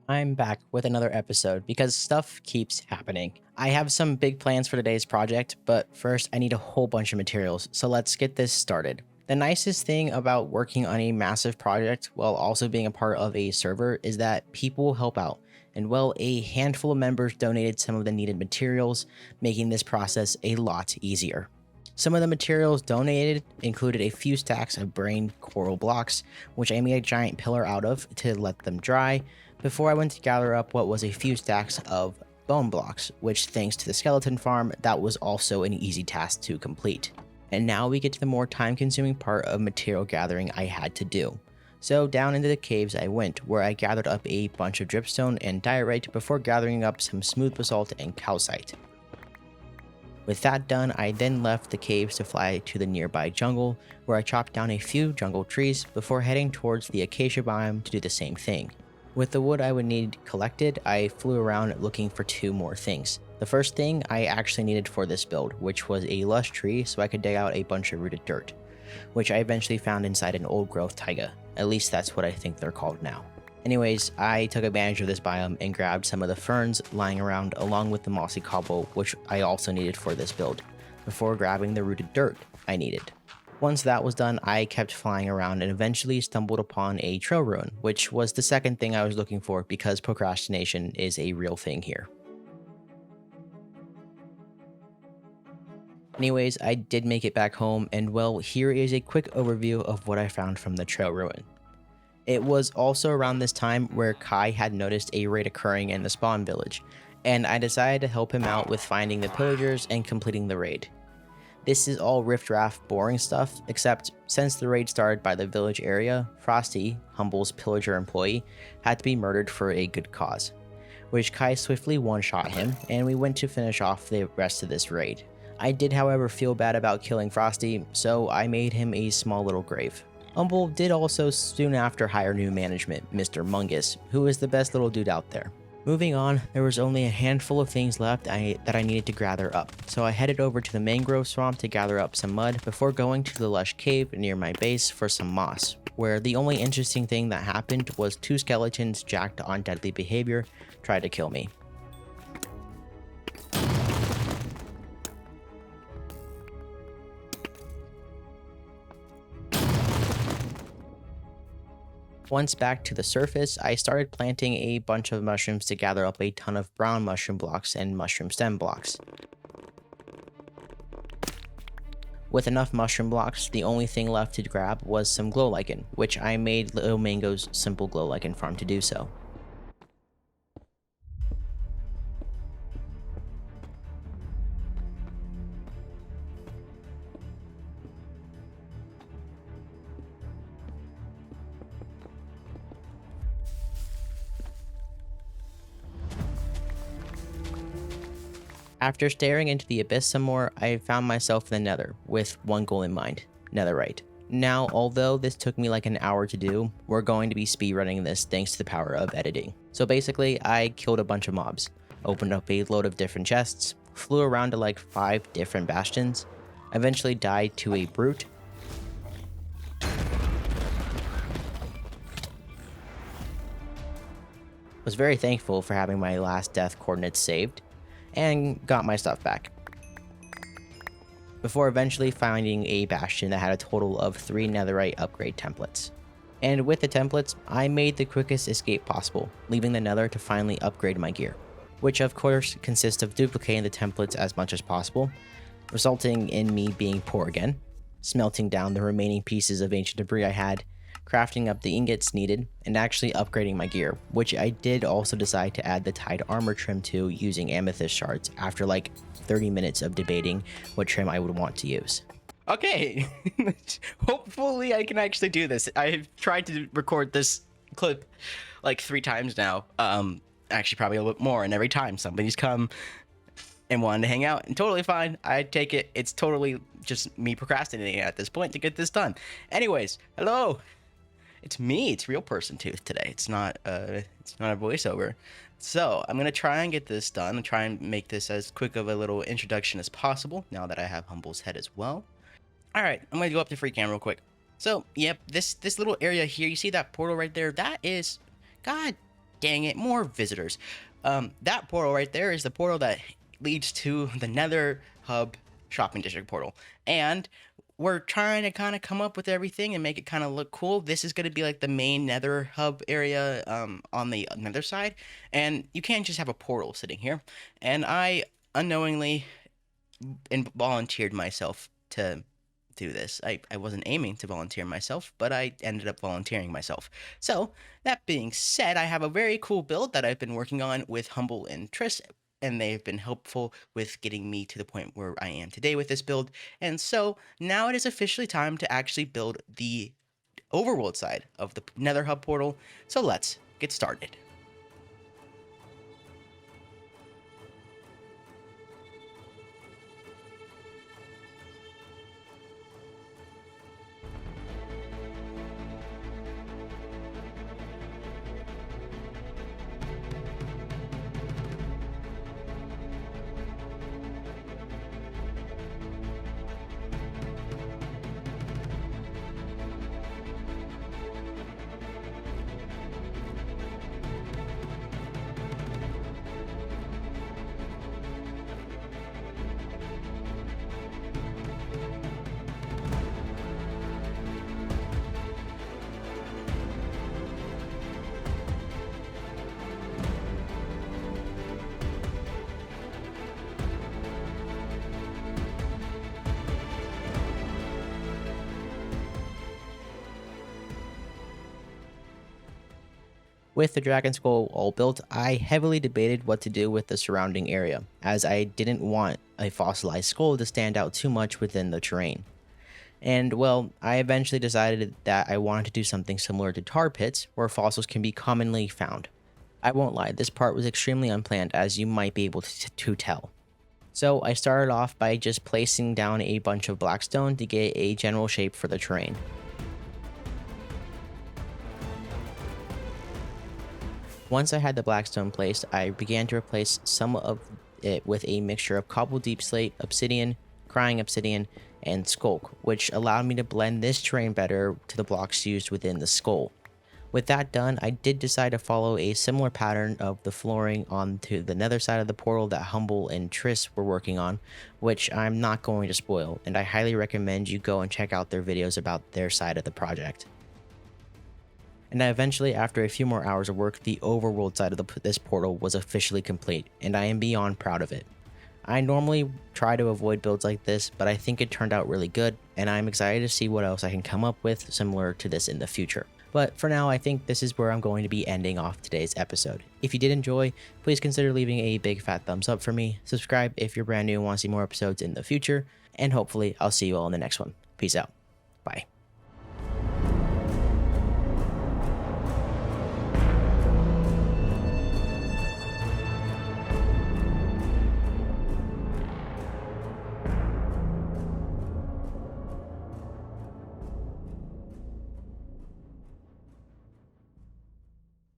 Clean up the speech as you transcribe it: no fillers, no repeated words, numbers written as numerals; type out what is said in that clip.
I'm back with another episode because stuff keeps happening. I have some big plans for today's project, but first I need a whole bunch of materials, so let's get this started. The nicest thing about working on a massive project while also being a part of a server is that people help out, and well, a handful of members donated some of the needed materials, making this process a lot easier. Some of the materials donated included a few stacks of brain coral blocks, which I made a giant pillar out of to let them dry, before I went to gather up what was a few stacks of bone blocks, which thanks to the skeleton farm, that was also an easy task to complete. And now we get to the more time consuming part of material gathering I had to do. So down into the caves I went, where I gathered up a bunch of dripstone and diorite before gathering up some smooth basalt and calcite. With that done, I then left the caves to fly to the nearby jungle, where I chopped down a few jungle trees before heading towards the acacia biome to do the same thing. With the wood I would need collected, I flew around looking for two more things. The first thing I actually needed for this build, which was a lush tree so I could dig out a bunch of rooted dirt, which I eventually found inside an old growth taiga. At least that's what I think they're called now. Anyways, I took advantage of this biome and grabbed some of the ferns lying around along with the mossy cobble, which I also needed for this build, before grabbing the rooted dirt I needed. Once that was done, I kept flying around and eventually stumbled upon a trail ruin, which was the second thing I was looking for because procrastination is a real thing here. Anyways, I did make it back home, and well, here is a quick overview of what I found from the trail ruin. It was also around this time where Kai had noticed a raid occurring in the spawn village, and I decided to help him out with finding the pillagers and completing the raid. This is all riffraff boring stuff, except since the raid started by the village area, Frosty, Humble's pillager employee, had to be murdered for a good cause, which Kai swiftly one-shot him, and we went to finish off the rest of this raid. I did however feel bad about killing Frosty, so I made him a small little grave. Humble did also soon after hire new management, Mr. Mungus, who is the best little dude out there. Moving on, there was only a handful of things left that I needed to gather up, so I headed over to the mangrove swamp to gather up some mud before going to the lush cave near my base for some moss, where the only interesting thing that happened was two skeletons jacked on deadly behavior tried to kill me. Once back to the surface, I started planting a bunch of mushrooms to gather up a ton of brown mushroom blocks and mushroom stem blocks. With enough mushroom blocks, the only thing left to grab was some glow lichen, which I made Little Mango's simple glow lichen farm to do so. After staring into the abyss some more, I found myself in the nether, with one goal in mind: netherite. Now, although this took me like an hour to do, we're going to be speedrunning this thanks to the power of editing. So basically, I killed a bunch of mobs, opened up a load of different chests, flew around to like 5 different bastions, eventually died to a brute, was very thankful for having my last death coordinates saved, and got my stuff back, before eventually finding a bastion that had a total of 3 netherite upgrade templates. And with the templates, I made the quickest escape possible, leaving the nether to finally upgrade my gear, which of course consists of duplicating the templates as much as possible, resulting in me being poor again, smelting down the remaining pieces of ancient debris I had, crafting up the ingots needed, and actually upgrading my gear, which I did also decide to add the tied armor trim to using amethyst shards after like 30 minutes of debating what trim I would want to use. Okay, hopefully I can actually do this. I've tried to record this clip like 3 times now, actually probably a little bit more, and every time somebody's come and wanted to hang out, and totally fine. I take it. It's totally just me procrastinating at this point to get this done. Anyways, hello. It's me. It's Real Person Tooth today. It's not a voiceover. So I'm gonna try and get this done and try and make this as quick of a little introduction as possible. Now that I have Humble's head as well. All right, I'm gonna go up to free cam real quick. So yep, this little area here. You see that portal right there? That is, god dang it, more visitors. That portal right there is the portal that leads to the Nether Hub shopping district portal. And we're trying to kind of come up with everything and make it kind of look cool. This is going to be like the main Nether Hub area on the Nether side. And you can't just have a portal sitting here. And I unknowingly volunteered myself to do this. I wasn't aiming to volunteer myself, but I ended up volunteering myself. So, that being said, I have a very cool build that I've been working on with Humble and Triss, and they've been helpful with getting me to the point where I am today with this build. And so, now it is officially time to actually build the overworld side of the Nether Hub portal. So, let's get started. With the Dragon Skull all built, I heavily debated what to do with the surrounding area, as I didn't want a fossilized skull to stand out too much within the terrain. And well, I eventually decided that I wanted to do something similar to tar pits, where fossils can be commonly found. I won't lie, this part was extremely unplanned, as you might be able to tell. So I started off by just placing down a bunch of blackstone to get a general shape for the terrain. Once I had the blackstone placed, I began to replace some of it with a mixture of cobble deep slate, obsidian, crying obsidian, and skulk, which allowed me to blend this terrain better to the blocks used within the skull. With that done, I did decide to follow a similar pattern of the flooring onto the nether side of the portal that Humble and Triss were working on, which I'm not going to spoil, and I highly recommend you go and check out their videos about their side of the project. And eventually, after a few more hours of work, the overworld side of this portal was officially complete, and I am beyond proud of it. I normally try to avoid builds like this, but I think it turned out really good, and I'm excited to see what else I can come up with similar to this in the future. But for now, I think this is where I'm going to be ending off today's episode. If you did enjoy, please consider leaving a big fat thumbs up for me, subscribe if you're brand new and want to see more episodes in the future, and hopefully I'll see you all in the next one. Peace out. Bye.